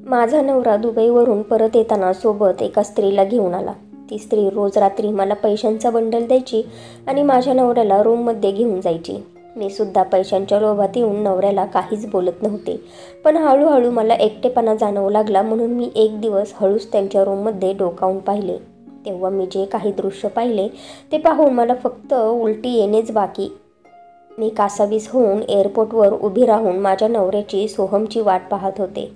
माझा नवरा दुबईवरून परत येताना सोबत एका स्त्रीला घेऊन आला. ती स्त्री रोज रात्री मला पैशांचा बंडल द्यायची आणि माझ्या नवऱ्याला रूममध्ये घेऊन जायची. मी सुद्धा पैशांच्या लोभात येऊन नवऱ्याला काहीच बोलत नव्हते. पण हळूहळू मला एकटेपणा जाणवू लागला, म्हणून मी एक दिवस हळूच त्यांच्या रूममध्ये डोकावून पाहिले. तेव्हा मी जे काही दृश्य पाहिले ते पाहून मला फक्त उलटी येणेच बाकी. मी कासावीस होऊन एअरपोर्टवर उभी राहून माझ्या नवऱ्याची सोहमची वाट पाहत होते.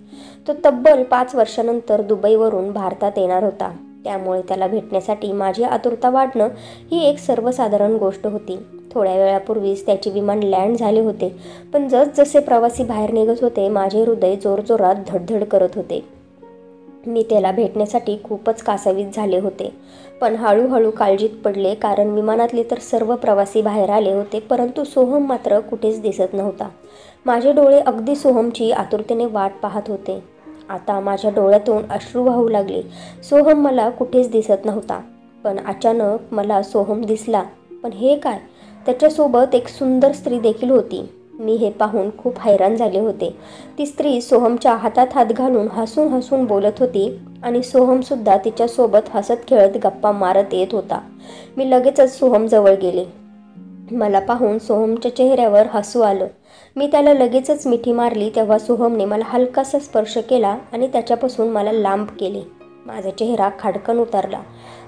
तो तब्बल 5 वर्षानंतर दुबईवरून भारतात येणार होता. त्यामुळे त्याला भेटण्यासाठी माझी आतुरता वाढणं ही एक सर्वसाधारण गोष्ट होती. थोड्या वेळापूर्वीच त्याचे विमान लँड झाले होते, पण जसजसे प्रवासी बाहेर निघत होते माझे हृदय जोरजोरात धडधड करत होते. मी त्याला भेटण्यासाठी खूपच कासावीस झाले होते, पण हळूहळू काळजीत पडले, कारण विमानातले तर सर्व प्रवासी बाहेर आले होते, परंतु सोहम मात्र कुठेच दिसत नव्हता. माझे डोळे अगदी सोहमची आतुरतेने वाट पाहत होते. आता माझ्या डोळ्यातून अश्रू वाहू लागले. सोहम मला कुठेच दिसत नव्हता, पण अचानक मला सोहम दिसला. पण हे काय? त्याच्यासोबत एक सुंदर स्त्री देखील होती. मी हे पाहून खूप हैराण झाले होते. ती स्त्री सोहमच्या हातात हात घालून हसून हसून बोलत होती आणि सोहमसुद्धा तिच्यासोबत हसत खेळत गप्पा मारत येत होता. मी लगेचच सोहमजवळ गेले. मला पाहून सोहमच्या चेहऱ्यावर हसू आलं. मी त्याला लगेचच मिठी मारली. तेव्हा सोहमने मला हलकासा स्पर्श केला आणि त्याच्यापासून मला लांब केले. माझा चेहरा खाडकन उतरला.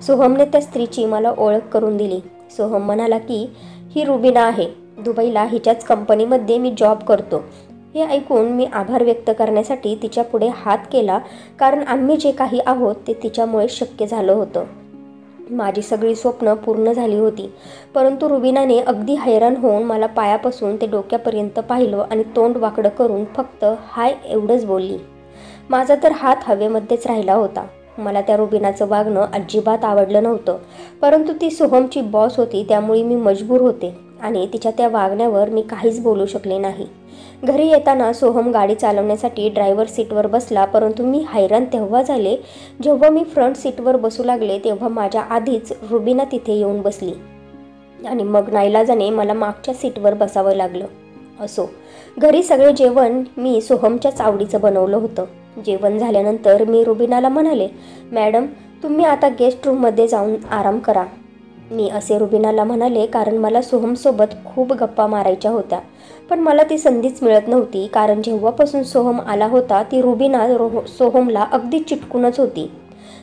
सोहमने त्या स्त्रीची मला ओळख करून दिली. सोहम म्हणाला की ही रुबीना आहे. दुबईला हिच्याच कंपनीमध्ये मी जॉब करतो. हे ऐकून मी आभार व्यक्त करण्यासाठी तिच्या पुढे हात केला, कारण आम्ही जे काही आहोत ते तिच्यामुळे शक्य झालं होतं. माझी सगळी स्वप्न पूर्ण झाली होती. परंतु रुबीनाने अगदी हैराण होऊन मला पायापासून ते डोक्यापर्यंत पाहिलं आणि तोंड वाकडं करून फक्त हाय एवढंच बोलली. माझा तर हात हवेमध्येच राहिला होता. मला त्या रुबीनाचं वागणं अजिबात आवडलं नव्हतं, परंतु ती सोहमची बॉस होती, त्यामुळे मी मजबूर होते आणि तिच्या त्या वागण्यावर मी काहीच बोलू शकले नाही. घरी येताना सोहम गाडी चालवण्यासाठी ड्रायव्हर सीटवर बसला, परंतु मी हैराण तेव्हा झाले जेव्हा मी फ्रंट सीटवर बसू लागले. तेव्हा माझ्या आधीच रुबीना तिथे येऊन बसली आणि मग नाईलाजाने मला मागच्या सीटवर बसावं लागलं. असो, घरी सगळे जेवण मी सोहमच्याच आवडीचं बनवलं होतं. जेवण झाल्यानंतर मी रुबीनाला म्हणाले, मॅडम तुम्ही आता गेस्ट रूममध्ये जाऊन आराम करा. मी असे रुबीनाला म्हणाले कारण मला सोहमसोबत खूप गप्पा मारायच्या होत्या, पण मला ती संधीच मिळत नव्हती, कारण जेव्हापासून सोहम आला होता ती रुबीना सोहमला अगदी चिटकूनच होती.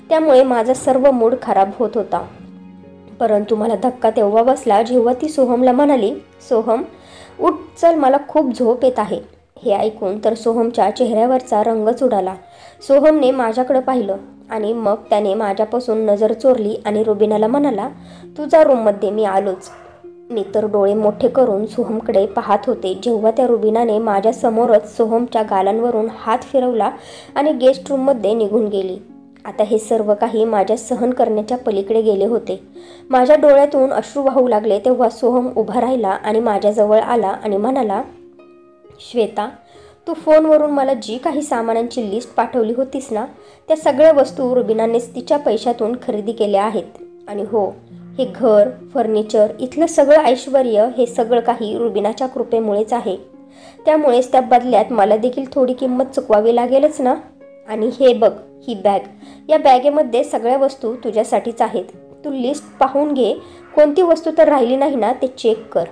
त्यामुळे माझा सर्व मूड खराब होत होता. परंतु मला धक्का तेव्हा बसला जेव्हा ती सोहमला म्हणाली, सोहम उठ चल, मला खूप झोप येत आहे. हे ऐकून तर सोहमच्या चेहऱ्यावरचा रंगच उडाला. सोहमने माझ्याकडे पाहिलं आणि मग त्याने माझ्यापासून नजर चोरली आणि रुबीनाला म्हणाला, तुझ्या रूममध्ये मी आलोच. मी तर डोळे मोठे करून सोहमकडे पाहत होते, जेव्हा त्या रुबीनाने माझ्या समोरच सोहमच्या गालांवरून हात फिरवला आणि गेस्ट रूममध्ये निघून गेली. आता हे सर्व काही माझ्या सहन करण्याच्या पलीकडे गेले होते. माझ्या डोळ्यातून अश्रू वाहू लागले. तेव्हा सोहम उभा राहिला आणि माझ्याजवळ आला आणि म्हणाला, श्वेता तू फोनवरून मला जी काही सामानांची लिस्ट पाठवली होतीस ना, त्या सगळ्या वस्तू रुबीनानेच तिच्या पैशातून खरेदी केल्या आहेत. आणि हो, हे घर, फर्निचर, इथलं सगळं ऐश्वर्य, हे सगळं काही रुबीनाच्या कृपेमुळेच आहे. त्यामुळेच त्या बदल्यात मला देखील थोडी किंमत चुकवावी लागेलच ना. आणि हे बघ, ही बॅग, या बॅगेमध्ये सगळ्या वस्तू तुझ्यासाठीच आहेत. तू लिस्ट पाहून घे, कोणती वस्तू तर राहिली नाही ना ते चेक कर.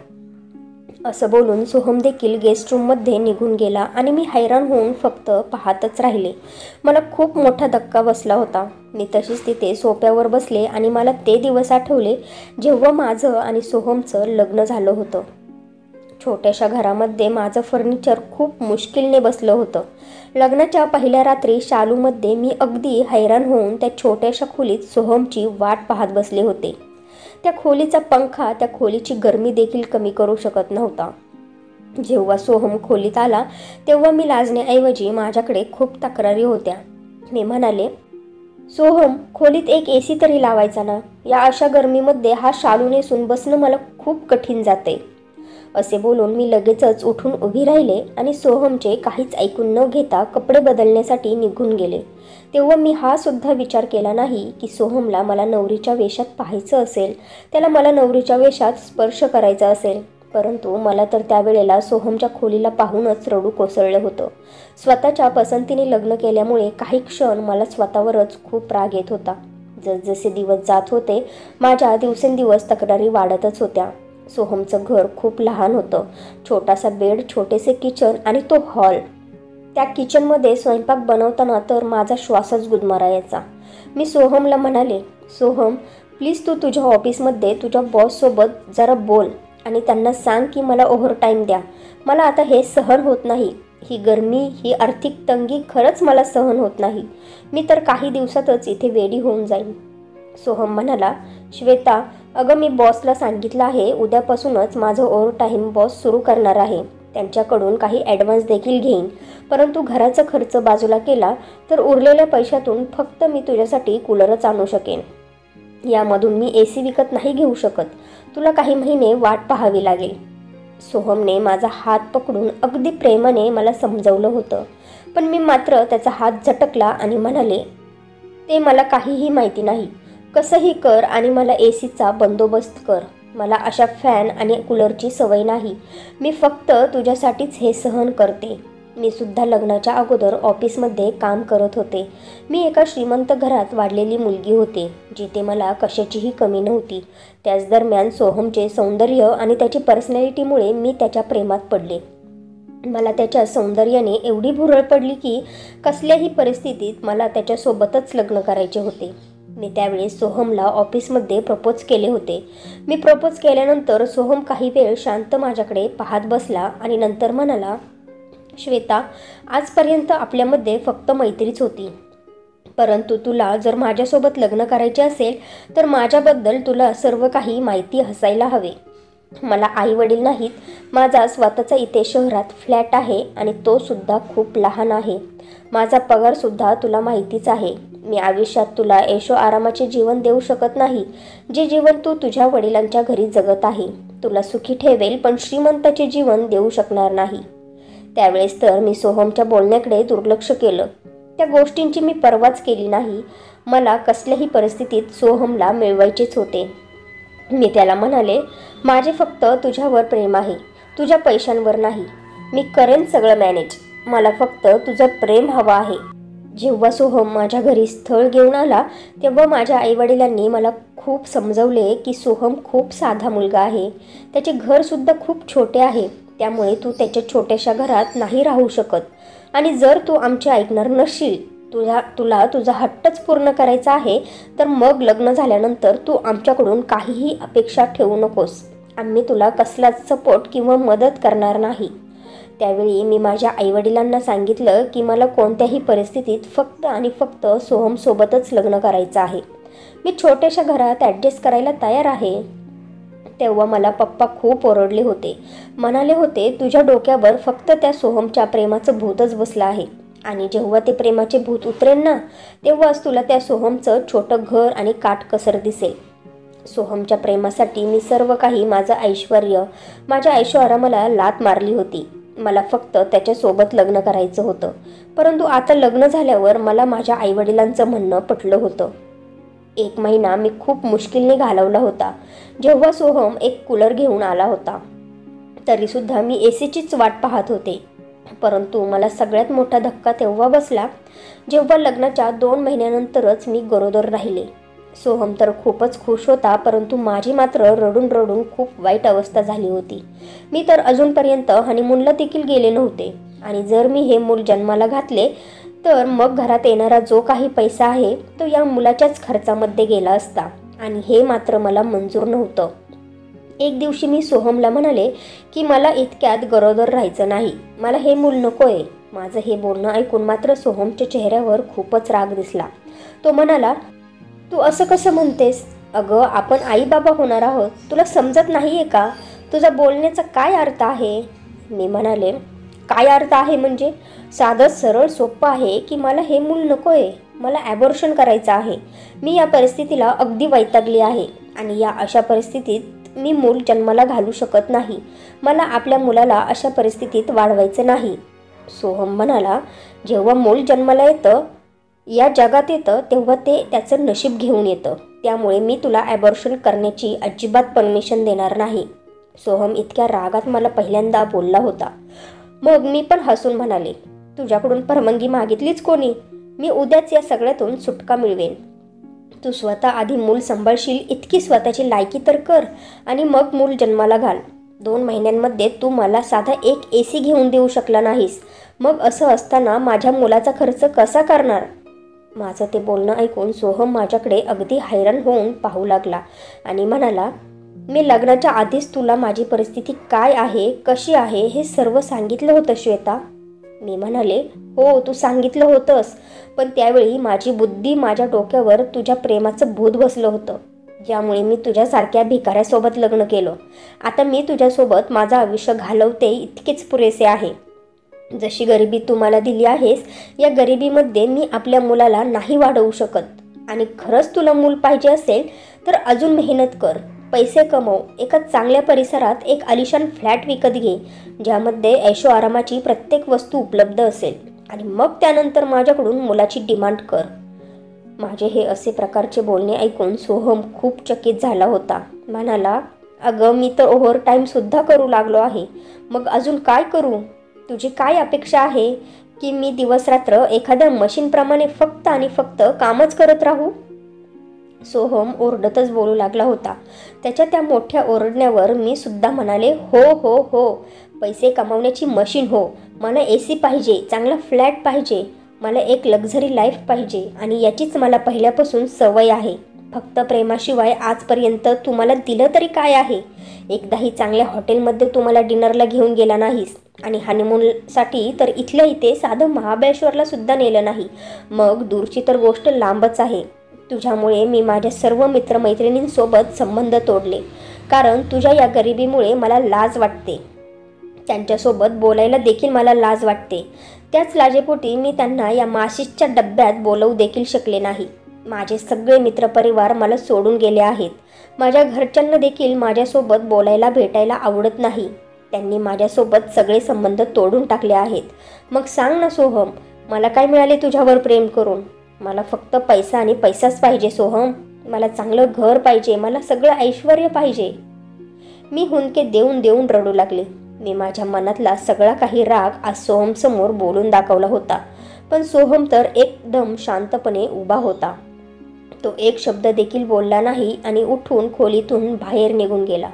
असं बोलून सोहम देखील गेस्ट रूममध्ये निघून गेला आणि मी हैराण होऊन फक्त पाहतच राहिले. मला खूप मोठा धक्का बसला होता. मी तशीच तिथे सोफ्यावर बसले आणि मला ते दिवस आठवले जेव्हा माझं आणि सोहमचं लग्न झालं होतं. छोट्याशा घरामध्ये माझं फर्निचर खूप मुश्किलने बसलं होतं. लग्नाच्या पहिल्या रात्री शालूमध्ये मी अगदी हैराण होऊन त्या छोट्याशा खोलीत सोहमची वाट पाहत बसले होते. त्या खोलीचा पंखा त्या खोलीची गरमी देखील कमी करू शकत नव्हता. जेव्हा सोहम खोलीत आला तेव्हा मी लाजण्याऐवजी माझ्याकडे खूप तक्रारी होत्या. मी म्हणाले, सोहम खोलीत एक AC तरी लावायचा ना. या अशा गरमीमध्ये हा शालू नेसून बसणं मला खूप कठीण जाते. असे बोलून मी लगेचच उठून उभी राहिले आणि सोहमचे काहीच ऐकून न घेता कपडे बदलण्यासाठी निघून गेले. तेव्हा मी हा सुद्धा विचार केला नाही की सोहमला मला नवरीच्या वेशात पाहायचं असेल, त्याला मला नवरीच्या वेशात स्पर्श करायचा असेल. परंतु मला तर त्यावेळेला सोहमच्या खोलीला पाहूनच रडू कोसळलं होतं. स्वतःच्या पसंतीने लग्न केल्यामुळे काही क्षण मला स्वतःवरच खूप राग येत होता. जसजसे दिवस जात होते माझ्या दिवसेंदिवस तक्रारी वाढतच होत्या. सोहमचं घर खूप लहान होतं. छोटासा बेड, छोटेसे किचन आणि तो हॉल. त्या किचनमध्ये स्वयंपाक बनवताना तर माझा श्वासच गुदमरायचा. मी सोहमला म्हणाले, सोहम प्लीज तू तुझ्या ऑफिसमध्ये तुझ्या बॉससोबत जरा बोल आणि त्यांना सांग की मला ओव्हरटाईम द्या. मला आता हे सहन होत नाही. ही गरमी, ही आर्थिक तंगी खरंच मला सहन होत नाही. मी तर काही दिवसातच इथे वेडी होऊन जाईन. सोहम म्हणाला, श्वेता अगं मी बॉसला सांगितलं आहे, उद्यापासूनच माझं ओव्हरटाईम बॉस सुरू करणार आहे. त्यांच्याकडून काही ॲडव्हान्स देखील घेईन. परंतु घराचा खर्च बाजूला केला तर उरलेल्या पैशातून फक्त मी तुझ्यासाठी कूलरच आणू शकेन. यामधून मी AC विकत नाही घेऊ शकत. तुला काही महिने वाट पाहावी लागेल. सोहमने माझा हात पकडून अगदी प्रेमाने मला समजवलं होतं. पण मी मात्र त्याचा हात झटकला आणि म्हणाले, ते मला काहीही माहिती नाही. कसंही कर आणि मला ACचा बंदोबस्त कर. मला अशा फॅन आणि कूलरची सवय नाही. मी फक्त तुझ्यासाठीच हे सहन करते. मी सुद्धा लग्नाच्या अगोदर ऑफिसमध्ये काम करत होते. मी एका श्रीमंत घरात वाढलेली मुलगी होते, जिथे मला कशाचीही कमी नव्हती. त्याच दरम्यान सोहमचे सौंदर्य आणि त्याची पर्सनॅलिटीमुळे मी त्याच्या प्रेमात पडले. मला त्याच्या सौंदर्याने एवढी भुरळ पडली की कसल्याही परिस्थितीत मला त्याच्यासोबतच लग्न करायचे होते. मी त्यावेळेस सोहमला ऑफिसमध्ये प्रपोज केले होते. मी प्रपोज केल्यानंतर सोहम काही वेळ शांत माझ्याकडे पाहत बसला आणि नंतर म्हणाला, श्वेता आजपर्यंत आपल्यामध्ये फक्त मैत्रीच होती. परंतु तुला जर माझ्यासोबत लग्न करायचे असेल तर माझ्याबद्दल तुला सर्व काही माहिती असायला हवे. मला आई वडील नाहीत. माझा स्वतःचा इथे शहरात फ्लॅट आहे आणि तो सुद्धा खूप लहान आहे. माझा पगारसुद्धा तुला माहितीच आहे. मी आयुष्यात तुला ऐशो आरामाचे जीवन देऊ शकत नाही, जे जीवन तू तुझ्या वडिलांच्या घरी जगत आहे. तुला सुखी ठेवेल पण श्रीमंताचे जीवन देऊ शकणार नाही. त्यावेळेस तर मी सोहमच्या बोलण्याकडे दुर्लक्ष केलं. त्या गोष्टींची मी पर्वाच केली नाही. मला कसल्याही परिस्थितीत सोहमला मिळवायचेच होते. मी त्याला म्हणाले, माझे फक्त तुझ्यावर प्रेम आहे, तुझ्या पैशांवर नाही. मी करेन सगळं मॅनेज. मला फक्त तुझं प्रेम हवं आहे. जेव्हा सोहम माझ्या घरी स्थळ घेऊन आला तेव्हा माझ्या आईवडिलांनी मला खूप समजवले की सोहम खूप साधा मुलगा आहे. त्याचे घरसुद्धा खूप छोटे आहे. त्यामुळे तू त्याच्या छोट्याशा घरात नाही राहू शकत आणि जर तू आमचे ऐकणार नसशील, तुला तुझा हट्टच पूर्ण करायचा आहे तर मग लग्न झाल्यानंतर तू आमच्याकडून काहीही अपेक्षा ठेवू नकोस. आम्ही तुला कसलाच सपोर्ट किंवा मदत करणार नाही. त्यावेळी मी माझ्या आईवडिलांना सांगितलं की मला कोणत्याही परिस्थितीत फक्त आणि फक्त सोहमसोबतच लग्न करायचं आहे. मी छोट्याशा घरात ॲडजस्ट करायला तयार आहे. तेव्हा मला पप्पा खूप ओरडले होते. म्हणाले होते, तुझ्या डोक्यावर फक्त त्या सोहमच्या प्रेमाचं भूतच बसलं आहे आणि जेव्हा ते प्रेमाचे भूत उतरेल ना तेव्हाच तुला त्या सोहमचं छोटं घर आणि काटकसर दिसेल. सोहमच्या प्रेमासाठी मी सर्व काही, माझं ऐश्वर्य, माझ्या ऐशोआरामाला लाथ मारली होती. मला फक्त त्याच्यासोबत लग्न करायचं होतं. परंतु आता लग्न झाल्यावर मला माझ्या आईवडिलांचं म्हणणं पटलं होतं. 1 महिना मी खूप मुश्किलने घालवला होता. जेव्हा सोहम एक कूलर घेऊन आला होता तरीसुद्धा मी ACचीच वाट पाहत होते. परंतु मला सगळ्यात मोठा धक्का तेव्हा बसला जेव्हा लग्नाच्या 2 महिन्यानंतरच मी गरोदर राहिले. सोहम तर खूपच खुश होता, परंतु माझी मात्र रडून रडून खूप वाईट अवस्था झाली होती. मी तर अजूनपर्यंत हनीमूनला देखील गेले नव्हते आणि जर मी हे मूल जन्माला घातले तर मग घरात येणारा जो काही पैसा आहे तो या मुलाच्याच खर्चामध्ये गेला असता आणि हे मात्र मला मंजूर नव्हतं. एक दिवशी मी सोहमला म्हणाले की मला इतक्यात गरोदर राहायचं नाही, मला हे मूल नको आहे. माझं हे बोलणं ऐकून मात्र सोहमच्या चेहऱ्यावर खूपच राग दिसला. तो म्हणाला, तू असं कसं म्हणतेस? अगं आपण आई बाबा होणार आहोत, तुला समजत नाही आहे का? तुझा बोलण्याचा काय अर्थ आहे? मी म्हणाले, काय अर्थ आहे म्हणजे? साधं सरळ सोपं आहे की मला हे मूल नको आहे, मला ॲबॉर्शन करायचं आहे. मी या परिस्थितीला अगदी वैतागली आहे आणि या अशा परिस्थितीत मी मूल जन्माला घालू शकत नाही. मला आपल्या मुलाला अशा परिस्थितीत वाढवायचं नाही. सोहम म्हणाला, जेव्हा मूल जन्माला येतं, या जगात येतं, तेव्हा ते त्याचं नशीब घेऊन येतं. त्यामुळे मी तुला ॲबॉर्शन करण्याची अजिबात परमिशन देणार नाही. सोहम इतक्या रागात मला पहिल्यांदा बोलला होता. मग मी पण हसून म्हणाले, तुझ्याकडून परवानगी मागितलीच कोणी? मी उद्याच या सगळ्यातून सुटका मिळवेन. तू स्वतः आधी मूल सांभाळशील इतकी स्वतःची लायकी तर कर आणि मग मूल जन्माला घाल. 2 महिन्यांमध्ये तू मला साधा एक AC घेऊन देऊ शकला नाहीस. मग असं असताना माझ्या मुलाचा खर्च कसा करणार? माझं ते बोलणं ऐकून सोहम माझ्याकडे अगदी हैराण होऊन पाहू लागला आणि म्हणाला, मी लग्नाच्या आधीच तुला माझी परिस्थिती काय आहे, कशी आहे हे सर्व सांगितलं होतं श्वेता. मी म्हणाले, हो तू सांगितलं होतंस, पण त्यावेळी माझी बुद्धी माझ्या डोक्यावर तुझ्या प्रेमाचं भूत बसलं होतं, ज्यामुळे मी तुझ्यासारख्या भिकाऱ्यासोबत लग्न केलं. आता मी तुझ्यासोबत माझं आयुष्य घालवते इतकेच पुरेसे आहे. जशी गरिबी तू मला दिली आहेस, या गरिबीमध्ये मी आपल्या मुलाला नाही वाढवू शकत. आणि खरंच तुला मूल पाहिजे असेल तर अजून मेहनत कर, पैसे कमव, एका चांगल्या परिसरात एक आलिशान फ्लॅट विकत घे, ज्यामध्ये ऐशो आरामाची प्रत्येक वस्तू उपलब्ध असेल, आणि मग त्यानंतर माझ्याकडून मुलाची डिमांड कर. माझे हे असे प्रकारचे बोलणे ऐकून सोहम खूप चकित झाला होता. म्हणाला, अगं मी तर ओव्हरटाईमसुद्धा करू लागलो आहे. मग अजून काय करू? तुझी काय अपेक्षा आहे की मी दिवसरात्र एखाद्या मशीनप्रमाणे फक्त आणि फक्त कामच करत राहू? सोहम ओरडतच बोलू लागला होता. त्याच्या त्या मोठ्या ओरडण्यावर मी सुद्धा म्हणाले, हो हो हो, पैसे कमावण्याची मशीन हो, मला AC पाहिजे, चांगला फ्लॅट पाहिजे, मला एक लक्झरी लाईफ पाहिजे, आणि याचीच मला पहिल्यापासून सवय आहे. फक्त प्रेमाशिवाय आजपर्यंत तुम्हाला दिलं तरी काय आहे? एकदाही चांगल्या हॉटेलमध्ये तुम्हाला डिनरला घेऊन गेला नाहीस, आणि हनीमूनसाठी तर इथल्या इथे साधं महाबळेश्वरला सुद्धा नेलं नाही. मग दूरची तर गोष्ट लांबच आहे. तुझ्यामुळे मी माझ्या सर्व मित्रमैत्रिणींसोबत संबंध तोडले, कारण तुझ्या या गरिबीमुळे मला लाज वाटते. त्यांच्यासोबत बोलायला देखील मला लाज वाटते. त्याच लाजेपोटी मी त्यांना या माशीच्या डब्यात बोलवू देखील शकले नाही. माझे सगळे मित्रपरिवार मला सोडून गेले आहेत. माझ्या घरच्यांना देखील माझ्यासोबत बोलायला भेटायला आवडत नाही. त्यांनी माझ्यासोबत सगळे संबंध तोडून टाकले आहेत. मग सांग ना सोहम, मला काय मिळाले तुझ्यावर प्रेम करून? मला फक्त पैसा आणि पैसाच पाहिजे सोहम. मला चांगलं घर पाहिजे, मला सगळं ऐश्वर्य पाहिजे. मी हुंदके देऊन देऊन रडू लागले. मी माझ्या मनातला सगळा काही राग आज सोहमसमोर बोलून दाखवला होता. पण सोहम तर एकदम शांतपणे उभा होता. तो एक शब्द देखील बोलला नाही आणि उठून खोलीतून बाहेर निघून गेला.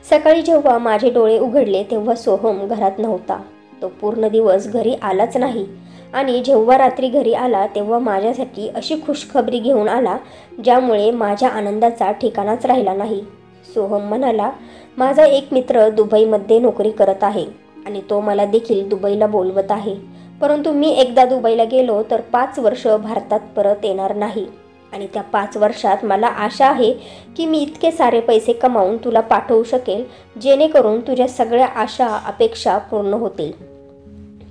सकाळी जेव्हा माझे डोळे उघडले तेव्हा सोहम घरात नव्हता. तो पूर्ण दिवस घरी आलाच नाही, आणि जेव्हा रात्री घरी आला तेव्हा माझ्यासाठी अशी खुशखबरी घेऊन आला ज्यामुळे माझ्या आनंदाचा ठिकाणाच राहिला नाही. सोहम म्हणाला, माझा एक मित्र दुबईमध्ये नोकरी करत आहे आणि तो मला देखील दुबईला बोलवत आहे. परंतु मी एकदा दुबईला गेलो तर 5 वर्ष भारतात परत येणार नाही, आणि त्या 5 वर्षात मला आशा आहे की मी इतके सारे पैसे कमावून तुला पाठवू शकेल जेणेकरून तुझ्या सगळ्या आशा अपेक्षा पूर्ण होतील.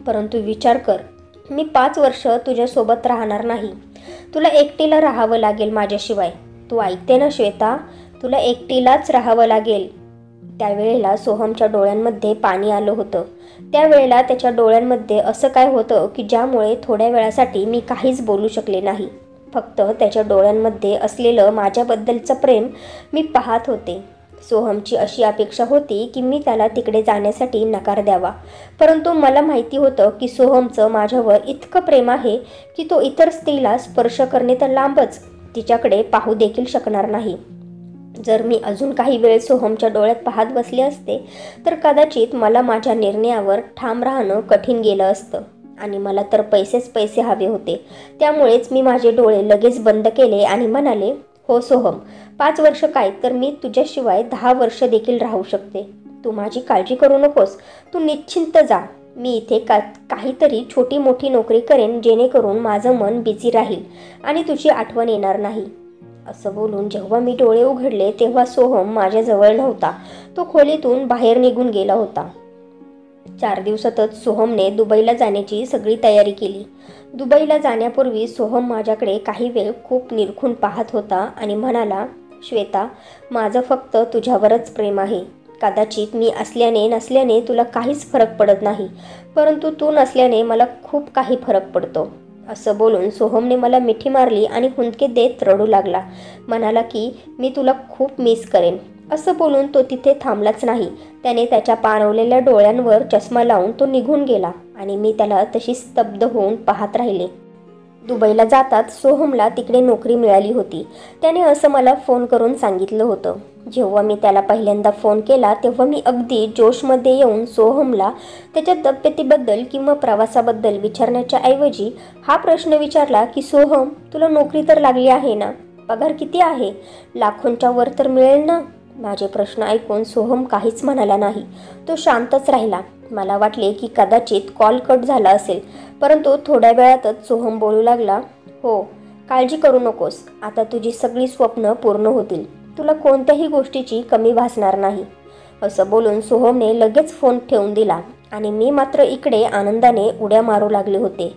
परंतु विचार कर, मी 5 वर्ष तुझ्यासोबत राहणार नाही. तुला एकटीला राहावं लागेल माझ्याशिवाय. तू ऐकते ना श्वेता, तुला एकटीलाच राहावं लागेल. त्यावेळेला सोहमच्या डोळ्यांमध्ये पाणी आलं होतं. त्यावेळेला त्याच्या डोळ्यांमध्ये असं काय होतं की ज्यामुळे थोड्या वेळासाठी मी काहीच बोलू शकले नाही. फक्त त्याच्या डोळ्यांमध्ये असलेलं माझ्याबद्दलचं प्रेम मी पाहत होते. सोहमची अशी अपेक्षा होती की मी त्याला तिकडे जाण्यासाठी नकार द्यावा, परंतु मला माहिती होतं की सोहमचं माझ्यावर इतकं प्रेम आहे की तो इतर स्त्रीला स्पर्श करणे तर लांबच, तिच्याकडे पाहू देखील शकणार नाही. जर मी अजून काही वेळ सोहमच्या डोळ्यात पाहत बसले असते तर कदाचित मला माझ्या निर्णयावर ठाम राहणं कठीण गेलं असतं, आणि मला तर पैसेच पैसे हवे होते. त्यामुळेच मी माझे डोळे लगेच बंद केले आणि म्हणाले, हो सोहम, 5 वर्ष काय तर मी तुझ्याशिवाय 10 वर्ष देखील राहू शकते. तू माझी काळजी करू नकोस, तू निश्चिंत जा. मी इथे काहीतरी छोटी मोठी नोकरी करेन जेणेकरून माझं मन बिझी राहील आणि तुझी आठवण येणार नाही. असं बोलून जेव्हा मी डोळे उघडले तेव्हा सोहम माझ्याजवळ नव्हता. तो खोलीतून बाहेर निघून गेला होता. 4 दिवसातच सोहमने दुबईला जाण्याची सगळी तयारी केली. दुबईला जाण्यापूर्वी सोहम माझ्याकडे काही वेळ खूप निरखून पाहत होता आणि म्हणाला, श्वेता, माझं फक्त तुझ्यावरच प्रेम आहे. कदाचित मी असल्याने नसल्याने तुला काहीच फरक पडत नाही, परंतु तू नसल्याने मला खूप काही फरक पडतो. असं बोलून सोहमने मला मिठी मारली आणि हुंदके देत रडू लागला. म्हणाला की मी तुला खूप मिस करेन असं बोलून तो तिथे थांबलाच नाही. त्याने त्याच्या पाणवलेल्या डोळ्यांवर चष्मा लावून तो निघून गेला आणि मी त्याला तशी स्तब्ध होऊन पाहत राहिले. दुबईला जातात सोहमला तिकडे नोकरी मिळाली होती. त्याने असं मला फोन करून सांगितलं होतं. जेव्हा मी त्याला पहिल्यांदा फोन केला तेव्हा मी अगदी जोशमध्ये येऊन सोहमला त्याच्या तब्येतीबद्दल किंवा प्रवासाबद्दल विचारण्याच्या ऐवजी हा प्रश्न विचारला की सोहम, तुला नोकरी तर लागली आहे ना? पगार किती आहे? लाखोंच्या वर तर मिळेल ना? माझे प्रश्न ऐकून सोहम काहीच म्हणाला नाही. तो शांतच राहिला. मला वाटले की कदाचित कॉल कट झाला असेल, परंतु थोड्या वेळातच सोहम बोलू लागला, हो, काळजी करू नकोस. आता तुझी सगळी स्वप्न पूर्ण होतील. तुला कोणत्याही गोष्टीची कमी भासणार नाही. असं बोलून सोहमने लगेच फोन ठेवून दिला आणि मी मात्र इकडे आनंदाने उड्या मारू लागले होते.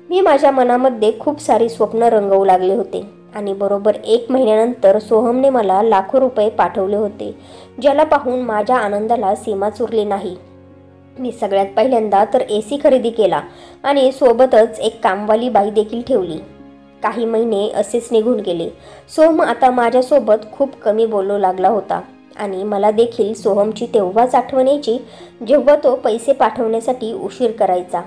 मी माझ्या मनामध्ये खूप सारी स्वप्न रंगवू लागले होते आणि बरोबर 1 महिन्यानंतर सोहमने मला लाखो रुपये पाठवले होते, ज्याला पाहून माझ्या आनंदाला सीमाच उरली नाही. मी सगळ्यात पहिल्यांदा तर AC खरेदी केला आणि सोबतच एक कामवाली बाई देखील ठेवली. काही महिने असेच निघून गेले. सोहम आता माझ्यासोबत खूप कमी बोलू लागला होता आणि मला देखील सोहमची तेव्हाच आठवण यायची जेव्हा तो पैसे पाठवण्यासाठी उशीर करायचा.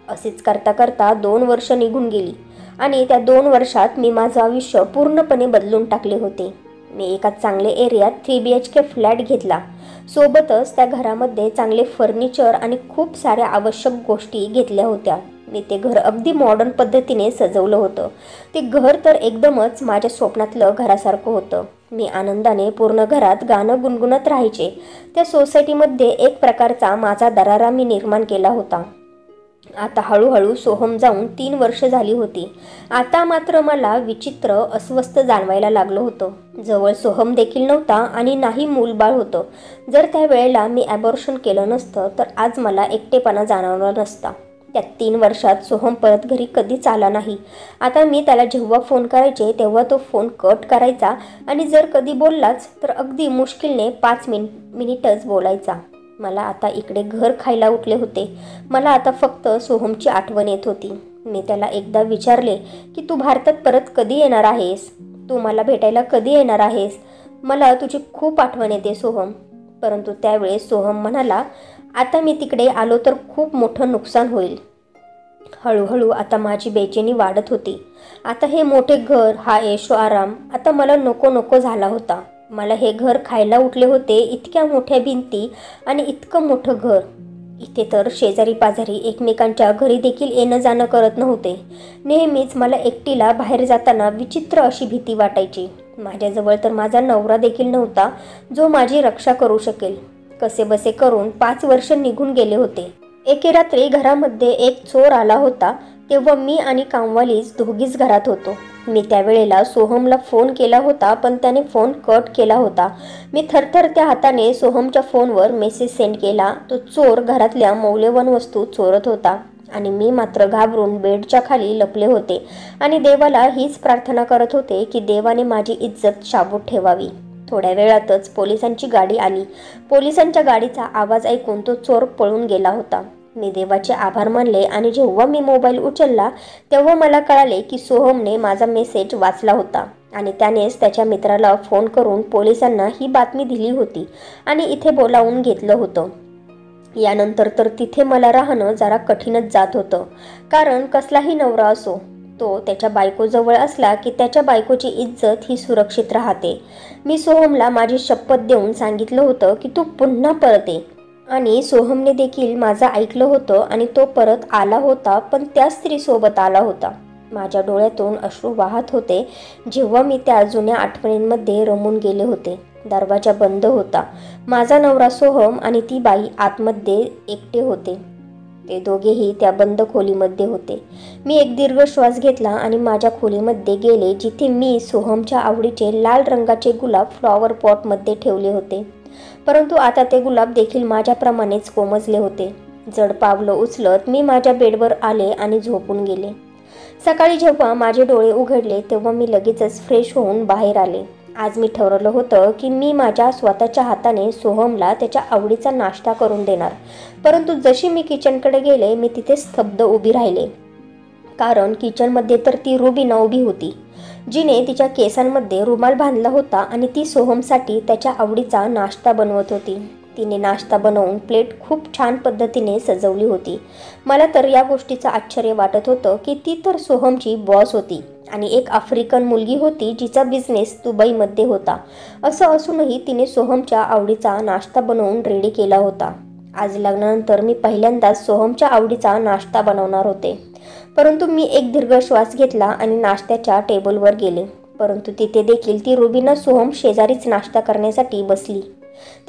असेच करता करता 2 वर्ष निघून गेली आणि त्या 2 वर्षात मी माझं आयुष्य पूर्णपणे बदलून टाकले होते. मी एका चांगल्या एरियात 3 BHK फ्लॅट घेतला. सोबतच त्या घरामध्ये चांगले फर्निचर आणि खूप साऱ्या आवश्यक गोष्टी घेतल्या होत्या. मी ते घर अगदी मॉडर्न पद्धतीने सजवलं होतं. ते घर तर एकदमच माझ्या स्वप्नातलं घरासारखं होतं. मी आनंदाने पूर्ण घरात गाणं गुणगुणत राहायचे. त्या सोसायटीमध्ये एक प्रकारचा माझा दरारा मी निर्माण केला होता. आता हळूहळू सोहम जाऊन 3 वर्ष झाली होती. आता मात्र मला विचित्र अस्वस्थ जाणवायला लागलं होतं. जवळ सोहम देखील नव्हता आणि नाही मूलबाळ होतं. जर त्या वेळेला मी ॲबॉर्शन केलं नसतं तर आज मला एकटेपणा जाणवला नसता. त्या 3 वर्षात सोहम परत घरी कधीच आला नाही. आता मी त्याला जेव्हा फोन करायचे तेव्हा तो फोन कट करायचा आणि जर कधी बोललाच तर अगदी मुश्किलने 5 मिनिटच बोलायचा. मला आता इकडे घर खायला उठले होते. मला आता फक्त सोहमची आठवण येत होती. मी त्याला एकदा विचारले की तू भारतात परत कधी येणार आहेस? तू मला भेटायला कधी येणार आहेस? मला तुझी खूप आठवण येते सोहम. परंतु त्यावेळेस सोहम म्हणाला, आता मी तिकडे आलो तर खूप मोठं नुकसान होईल. हळूहळू आता माझी बेचैनी वाढत होती. आता हे मोठे घर, हा ऐशो आराम आता मला नको नको झाला होता. मला हे घर खायला उठले होते. इतक्या मोठ्या भिंती आणि इतकं मोठं घर. इथे तर शेजारी पाजारी एकमेकांच्या घरी देखील येणं जाणं करत नव्हते. नेहमीच मला एकटीला बाहेर जाताना विचित्र अशी भीती वाटायची. माझ्याजवळ तर माझा नवरा देखील नव्हता जो माझी रक्षा करू शकेल. कसेबसे करून 5 वर्ष निघून गेले होते. एके रात्री घरामध्ये एक चोर आला होता. तेव्हा मी आणि कामवालीच दोघीच घरात होतो. मी त्यावेळेला सोहमला फोन केला होता पण त्याने फोन कट केला होता. मी थरथरत्या हाताने सोहमच्या फोनवर मेसेज सेंड केला. तो चोर घरातल्या मौल्यवान वस्तू चोरत होता आणि मी मात्र घाबरून बेडच्या खाली लपले होते आणि देवाला हीच प्रार्थना करत होते की देवाने माझी इज्जत शाबूत ठेवावी. थोड्या वेळातच पोलिसांची गाडी आली. पोलिसांच्या गाडीचा आवाज ऐकून तो चोर पळून गेला होता. मी देवाचे आभार मानले आणि जेव्हा मी मोबाईल उचलला तेव्हा मला कळाले की सोहमने माझा मेसेज वाचला होता आणि त्यानेच त्याच्या मित्राला फोन करून पोलिसांना ही बातमी दिली होती आणि इथे बोलावून घेतलं होतं. यानंतर तर तिथे मला राहणं जरा कठीणच जात होतं. कारण कसलाही नवरा असो, तो त्याच्या बायकोजवळ असला की त्याच्या बायकोची इज्जत ही सुरक्षित राहते. मी सोहमला माझी शपथ देऊन सांगितलं होतं की तू पुन्हा परत ये आणि सोहमने देखील माझं ऐकलं होतं आणि तो परत आला होता, पण त्या स्त्रीसोबत आला होता. माझ्या डोळ्यातून अश्रू वाहत होते जेव्हा मी त्या जुन्या आठवणींमध्ये रमून गेले होते. दरवाजा बंद होता. माझा नवरा सोहम आणि ती बाई आतमध्ये एकटे होते. ते दोघेही त्या बंद खोलीमध्ये होते. मी एक दीर्घ श्वास घेतला आणि माझ्या खोलीमध्ये गेले जिथे मी सोहमच्या आवडीचे लाल रंगाचे गुलाब फ्लॉवर पॉटमध्ये ठेवले होते. परंतु आता ते गुलाब देखील माझ्याप्रमाणेच कोमजले होते. जड पावलं उचलत मी माझ्या बेडवर आले आणि झोपून गेले. सकाळी जेव्हा माझे डोळे उघडले तेव्हा मी लगेचच फ्रेश होऊन बाहेर आले. आज मी ठरवलं होतं की मी माझ्या स्वतःच्या हाताने सोहमला त्याच्या आवडीचा नाश्ता करून देणार. परंतु जशी मी किचनकडे गेले मी तिथे स्तब्ध उभी राहिले. कारण किचनमध्ये तर ती रुबीना उभी होती. जिने तिच्या केसांमध्ये रुमाल बांधला होता आणि ती सोहमसाठी त्याच्या आवडीचा नाश्ता बनवत होती. तिने नाश्ता बनवून प्लेट खूप छान पद्धतीने सजवली होती. मला तर या गोष्टीचं आश्चर्य वाटत होतं की ती तर सोहमची बॉस होती आणि एक आफ्रिकन मुलगी होती जिचा बिझनेस दुबईमध्ये होता. असं असूनही तिने सोहमच्या आवडीचा नाश्ता बनवून रेडी केला होता. आज लग्नानंतर मी पहिल्यांदाच सोहमच्या आवडीचा नाश्ता बनवणार होते. परंतु मी एक दीर्घ श्वास घेतला आणि नाश्त्याच्या टेबलवर गेले. परंतु तिथे देखील ती रुबीना सोहम शेजारीच नाश्ता करण्यासाठी बसली.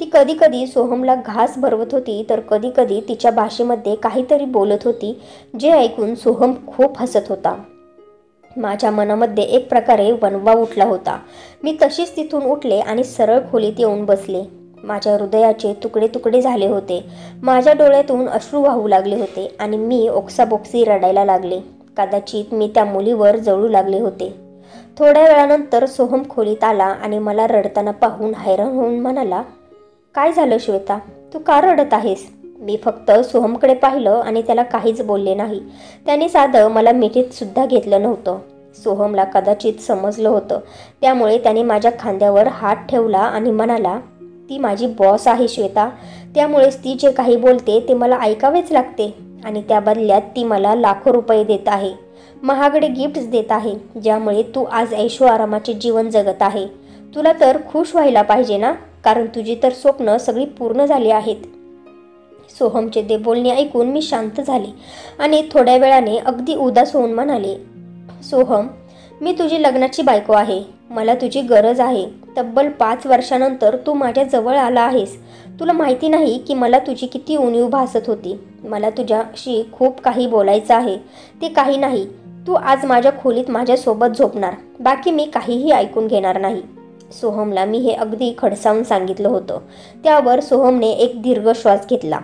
ती कधी कधी सोहमला घास भरवत होती तर कधी कधी तिच्या भाषेमध्ये काहीतरी बोलत होती, जे ऐकून सोहम खूप हसत होता. माझ्या मनामध्ये एक प्रकारे वणवा उठला होता. मी तशीच तिथून उठले आणि सरळ खोलीत येऊन बसले. माझ्या हृदयाचे तुकडे तुकडे झाले होते. माझ्या डोळ्यातून अश्रू वाहू लागले होते आणि मी ओक्साबोक्सी रडायला लागले. कदाचित मी त्या मुलीवर जळू लागले होते. थोड्या वेळानंतर सोहम खोलीत आला आणि मला रडताना पाहून हैराण होऊन म्हणाला, काय झालं श्वेता, तू का रडत आहेस? मी फक्त सोहमकडे पाहिलं आणि त्याला काहीच बोलले नाही. त्याने साधं मला मिठीत सुद्धा घेतलं नव्हतं. सोहमला कदाचित समजलं होतं. त्यामुळे त्याने माझ्या खांद्यावर हात ठेवला आणि म्हणाला, ती माझी बॉस आहे श्वेता, त्यामुळेच ती जे काही बोलते ते मला ऐकावेच लागते आणि त्या बदल्यात ती मला लाखो रुपये देत आहे, महागडे गिफ्ट्स देत आहे, ज्यामुळे तू आज ऐशो आरामाचे जीवन जगत आहे. तुला तर खुश व्हायला पाहिजे ना, कारण तुझी तर स्वप्न सगळी पूर्ण झाली आहेत. सोहमचे ते बोलणे ऐकून मी शांत झाले आणि थोड्या वेळाने अगदी उदास होऊन म्हणाले, सोहम, मी तुझी लग्नाची बायको आहे. मला तुझी गरज आहे. तब्बल 5 वर्षानंतर तू माझ्या जवळ आला आहेस. तुला माहिती नाही की मला तुझी किती उणीव भासत होती. मला तुझ्याशी खूप काही बोलायचं आहे. ते काही नाही, तू आज माझ्या खोलीत माझ्यासोबत झोपणार, बाकी मी काहीही ऐकून घेणार नाही. सोहमला मी हे अगदी खडसावून सांगितलं होतं. त्यावर सोहमने एक दीर्घ श्वास घेतला.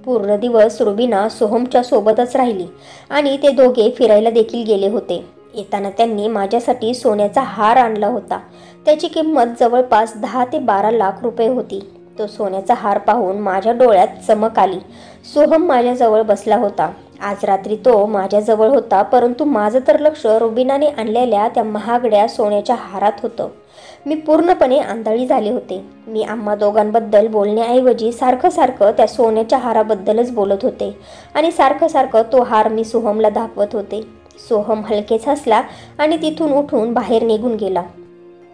पूर्ण दिवस रुबीना सोहमच्या सोबतच राहिली आणि ते दोघे फिरायला देखील गेले होते. येताना त्यांनी माझ्यासाठी सोन्याचा हार आणला होता. त्याची किंमत जवळपास 10 ते 12 लाख रुपये होती. तो सोन्याचा हार पाहून माझ्या डोळ्यात चमक आली. सोहम माझ्याजवळ बसला होता. आज रात्री तो माझ्याजवळ होता, परंतु माझं तर लक्ष रुबीनाने आणलेल्या त्या महागड्या सोन्याच्या हारात होतं. मी पूर्णपणे आंधळी झाले होते. मी आम्हा दोघांबद्दल बोलण्याऐवजी सारखं त्या सोन्याच्या हाराबद्दलच बोलत होते आणि सारखं तो हार मी सोहमला दाखवत होते. सोहम हलकेच हसला आणि तिथून उठून बाहेर निघून गेला.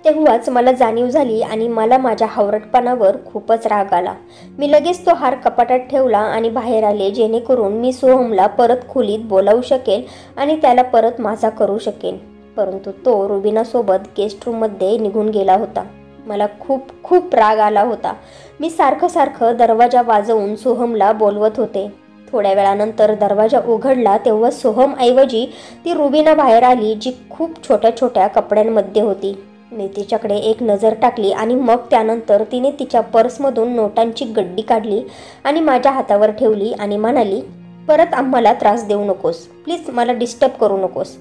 तेव्हाच मला जाणीव झाली आणि मला माझ्या हावरटपणावर खूपच राग आला. मी लगेच तो हार कपाटात ठेवला आणि बाहेर आले, जेणेकरून मी सोहमला परत खोलीत बोलावू शकेल आणि त्याला परत माझा करू शकेल. परंतु तो रुबीनासोबत गेस्ट रूममध्ये निघून गेला होता. मला खूप राग आला होता. मी सारखं दरवाजा वाजवून सोहमला बोलवत होते. थोड्या वेळानंतर दरवाजा उघडला तेव्हा सोहमऐवजी ती रुबीना बाहेर आली, जी खूप छोट्या कपड्यांमध्ये होती. मी तिच्याकडे एक नजर टाकली आणि मग त्यानंतर तिने तिच्या पर्समधून नोटांची गड्डी काढली आणि माझ्या हातावर ठेवली आणि म्हणाली, परत आम्हाला त्रास देऊ नकोस, प्लीज मला डिस्टर्ब करू नकोस.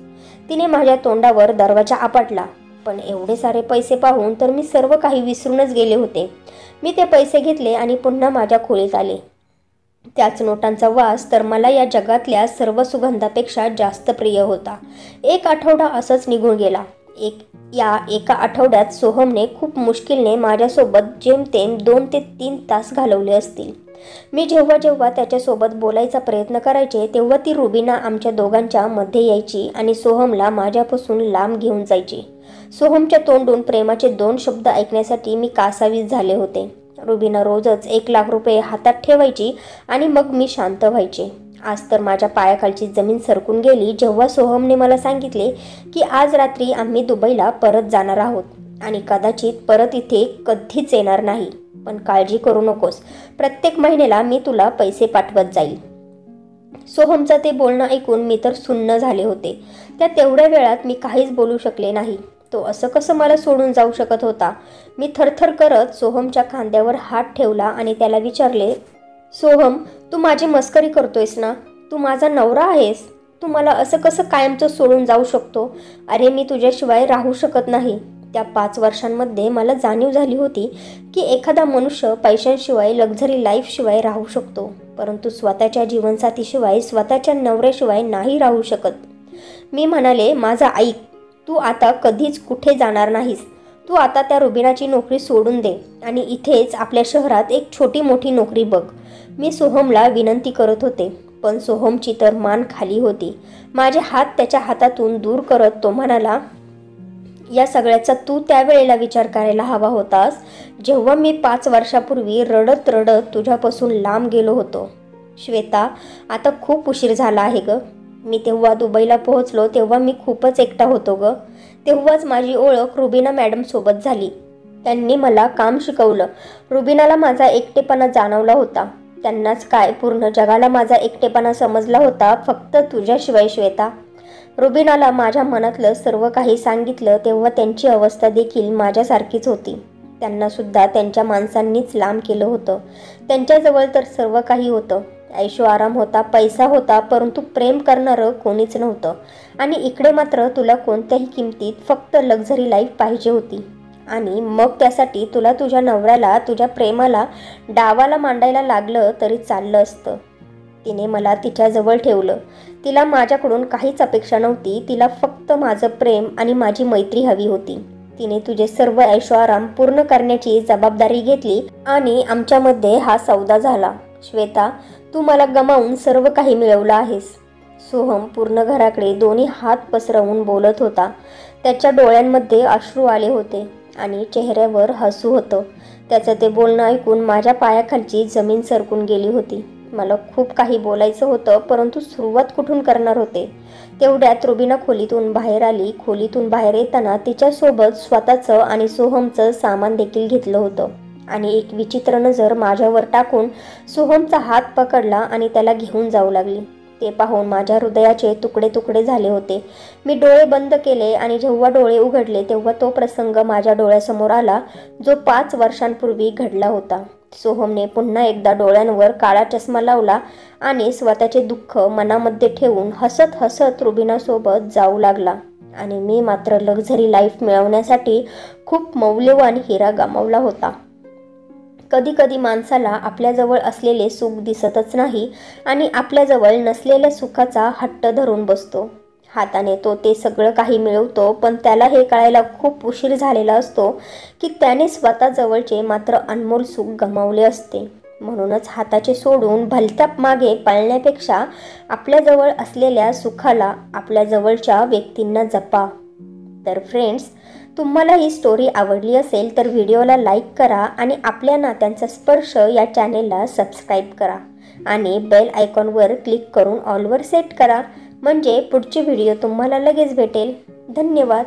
तिने माझ्या तोंडावर दरवाजा आपटला. पण एवढे सारे पैसे पाहून तर मी सर्व काही विसरूनच गेले होते. मी ते पैसे घेतले आणि पुन्हा माझ्या खोलीत आले. त्याच नोटांचा वास तर मला या जगातल्या सर्व सुगंधापेक्षा जास्त प्रिय होता. 1 आठवडा असंच निघून गेला. या एका आठवड्यात सोहमने खूप मुश्किलने माझ्यासोबत जेमतेम 2 ते 3 तास घालवले असतील. मी जेव्हा त्याच्यासोबत बोलायचा प्रयत्न करायचे तेव्हा ती रुबीना आमच्या दोघांच्या मध्ये यायची आणि सोहमला माझ्यापासून लांब घेऊन जायची. सोहमच्या तोंडून प्रेमाचे 2 शब्द ऐकण्यासाठी मी कासावीस झाले होते. रुबीना रोजच 1 लाख रुपये हातात ठेवायची आणि मग मी शांत व्हायचे. आज तर माझ्या पायाखालची जमीन सरकून गेली जेव्हा सोहमने मला सांगितले की आज रात्री आम्ही दुबईला परत जाणार आहोत आणि कदाचित परत इथे कधीच येणार नाही. पण काळजी करू नकोस, प्रत्येक महिन्याला मी तुला पैसे पाठवत जाईल. सोहमचं ते बोलणं ऐकून मी तर सुन्न झाले होते. त्या तेवढ्या वेळात मी काहीच बोलू शकले नाही. तो असं कसं मला सोडून जाऊ शकत होता? मी थरथर करत सोहमच्या खांद्यावर हात ठेवला आणि त्याला विचारले, सोहम, तू माझी मस्करी करतोयस ना? तू माझा नवरा आहेस. तू मला असं कसं कायमचं सोडून जाऊ शकतो? अरे, मी तुझ्याशिवाय राहू शकत नाही. त्या 5 वर्षांमध्ये मला जाणीव झाली होती की एखादा मनुष्य पैशांशिवाय, लक्झरी लाईफशिवाय राहू शकतो, परंतु स्वतःच्या जीवनसाथीशिवाय, स्वतःच्या नवऱ्याशिवाय नाही राहू शकत. मी म्हणाले, माझा ऐक. तू आता कधीच कुठे जाणार नाहीस. तू आता त्या रुबिनाची नोकरी सोडून दे आणि इथेच आपल्या शहरात एक छोटी मोठी नोकरी बघ. मी सोहमला विनंती करत होते, पण सोहमची तर मान खाली होती. माझे हात त्याच्या हातातून दूर करत तो म्हणाला, या सगळ्याचा तू त्यावेळेला विचार करायला हवा होतास, जेव्हा मी 5 वर्षापूर्वी रडत रडत तुझ्यापासून लांब गेलो होतो. श्वेता, आता खूप उशीर झाला आहे ग. मी तेव्हा दुबईला पोहोचलो तेव्हा मी खूपच एकटा होतो ग. तेव्हाच माझी ओळख रुबिना मॅडमसोबत झाली. त्यांनी मला काम शिकवलं. रुबिनाला माझा एकटेपणा जाणवला होता. त्यांनाच काय, पूर्ण जगाला माझा एकटेपणा समजला होता, फक्त तुझ्याशिवाय श्वेता. रुबिनाला माझ्या मनातलं सर्व काही सांगितलं तेव्हा त्यांची अवस्था देखील माझ्यासारखीच होती. त्यांना सुद्धा त्यांच्या माणसांनीच लांब केलं होतं. त्यांच्याजवळ तर सर्व काही होतं. ऐशो आराम होता, पैसा होता, परंतु प्रेम करणारं कोणीच नव्हतं. आणि इकडे मात्र तुला कोणत्याही किमतीत फक्त लक्झरी लाईफ पाहिजे होती. आणि मग त्यासाठी तुला तुझ्या नवऱ्याला, तुझ्या प्रेमाला डावाला मांडायला लागलं तरी चाललं असतं. तिने मला तिच्याजवळ ठेवलं. तिला माझ्याकडून काहीच अपेक्षा नव्हती. तिला फक्त माझं प्रेम आणि माझी मैत्री हवी होती. तिने तुझे सर्व ऐशोआराम पूर्ण करण्याची जबाबदारी घेतली आणि आमच्यामध्ये हा सौदा झाला. श्वेता, तू मला गमावून सर्व काही मिळवलं आहेस. सोहम पूर्ण घराकडे दोन्ही हात पसरवून बोलत होता. त्याच्या डोळ्यांमध्ये अश्रू आले होते आणि चेहऱ्यावर हसू होतं. त्याचं ते बोलणं ऐकून माझ्या पायाखालची जमीन सरकून गेली होती. मला खूप काही बोलायचं होतं, परंतु सुरुवात कुठून करणार होते. तेवढ्यात रुबिना खोलीतून बाहेर आली. खोलीतून बाहेर येताना तिच्यासोबत स्वतःचं आणि सोहमचं सामान देखील घेतलं होतं आणि एक विचित्र नजर माझ्यावर टाकून सोहमचा हात पकडला आणि त्याला घेऊन जाऊ लागली. ते पाहून माझ्या हृदयाचे तुकडे तुकडे झाले होते. मी डोळे बंद केले आणि जेव्हा डोळे उघडले तेव्हा तो प्रसंग माझ्या डोळ्यासमोर आला, जो 5 वर्षांपूर्वी घडला होता. सोहमने पुन्हा एकदा डोळ्यांवर काळा चष्मा लावला आणि स्वतःचे दुःख मनामध्ये ठेवून हसत हसत रुबिनासोबत जाऊ लागला. आणि मी मात्र लक्झरी लाईफ मिळवण्यासाठी खूप मौल्यवान हिरा गमावला होता. कधी कधी माणसाला आपल्याजवळ असलेले सुख दिसतच नाही आणि आपल्याजवळ नसलेल्या सुखाचा हट्ट धरून बसतो. हाताने तो ते सगळं काही मिळवतो, पण त्याला हे कळायला खूप उशीर झालेला असतो की त्याने स्वतःजवळचे मात्र अनमोल सुख गमावले असते. म्हणूनच हाताचे सोडून भलत्या मागे पळण्यापेक्षा आपल्याजवळ असलेल्या सुखाला, आपल्याजवळच्या व्यक्तींना जपा. तर फ्रेंड्स, तुम्हाला ही स्टोरी आवडली असेल तर व्हिडिओला लाईक करा आणि आपल्या नात्यांचा स्पर्श या चॅनेलला सबस्क्राईब करा आणि बेल आयकॉनवर क्लिक करून ऑलवर सेट करा, म्हणजे पुढची व्हिडिओ तुम्हाला लगेच भेटेल. धन्यवाद.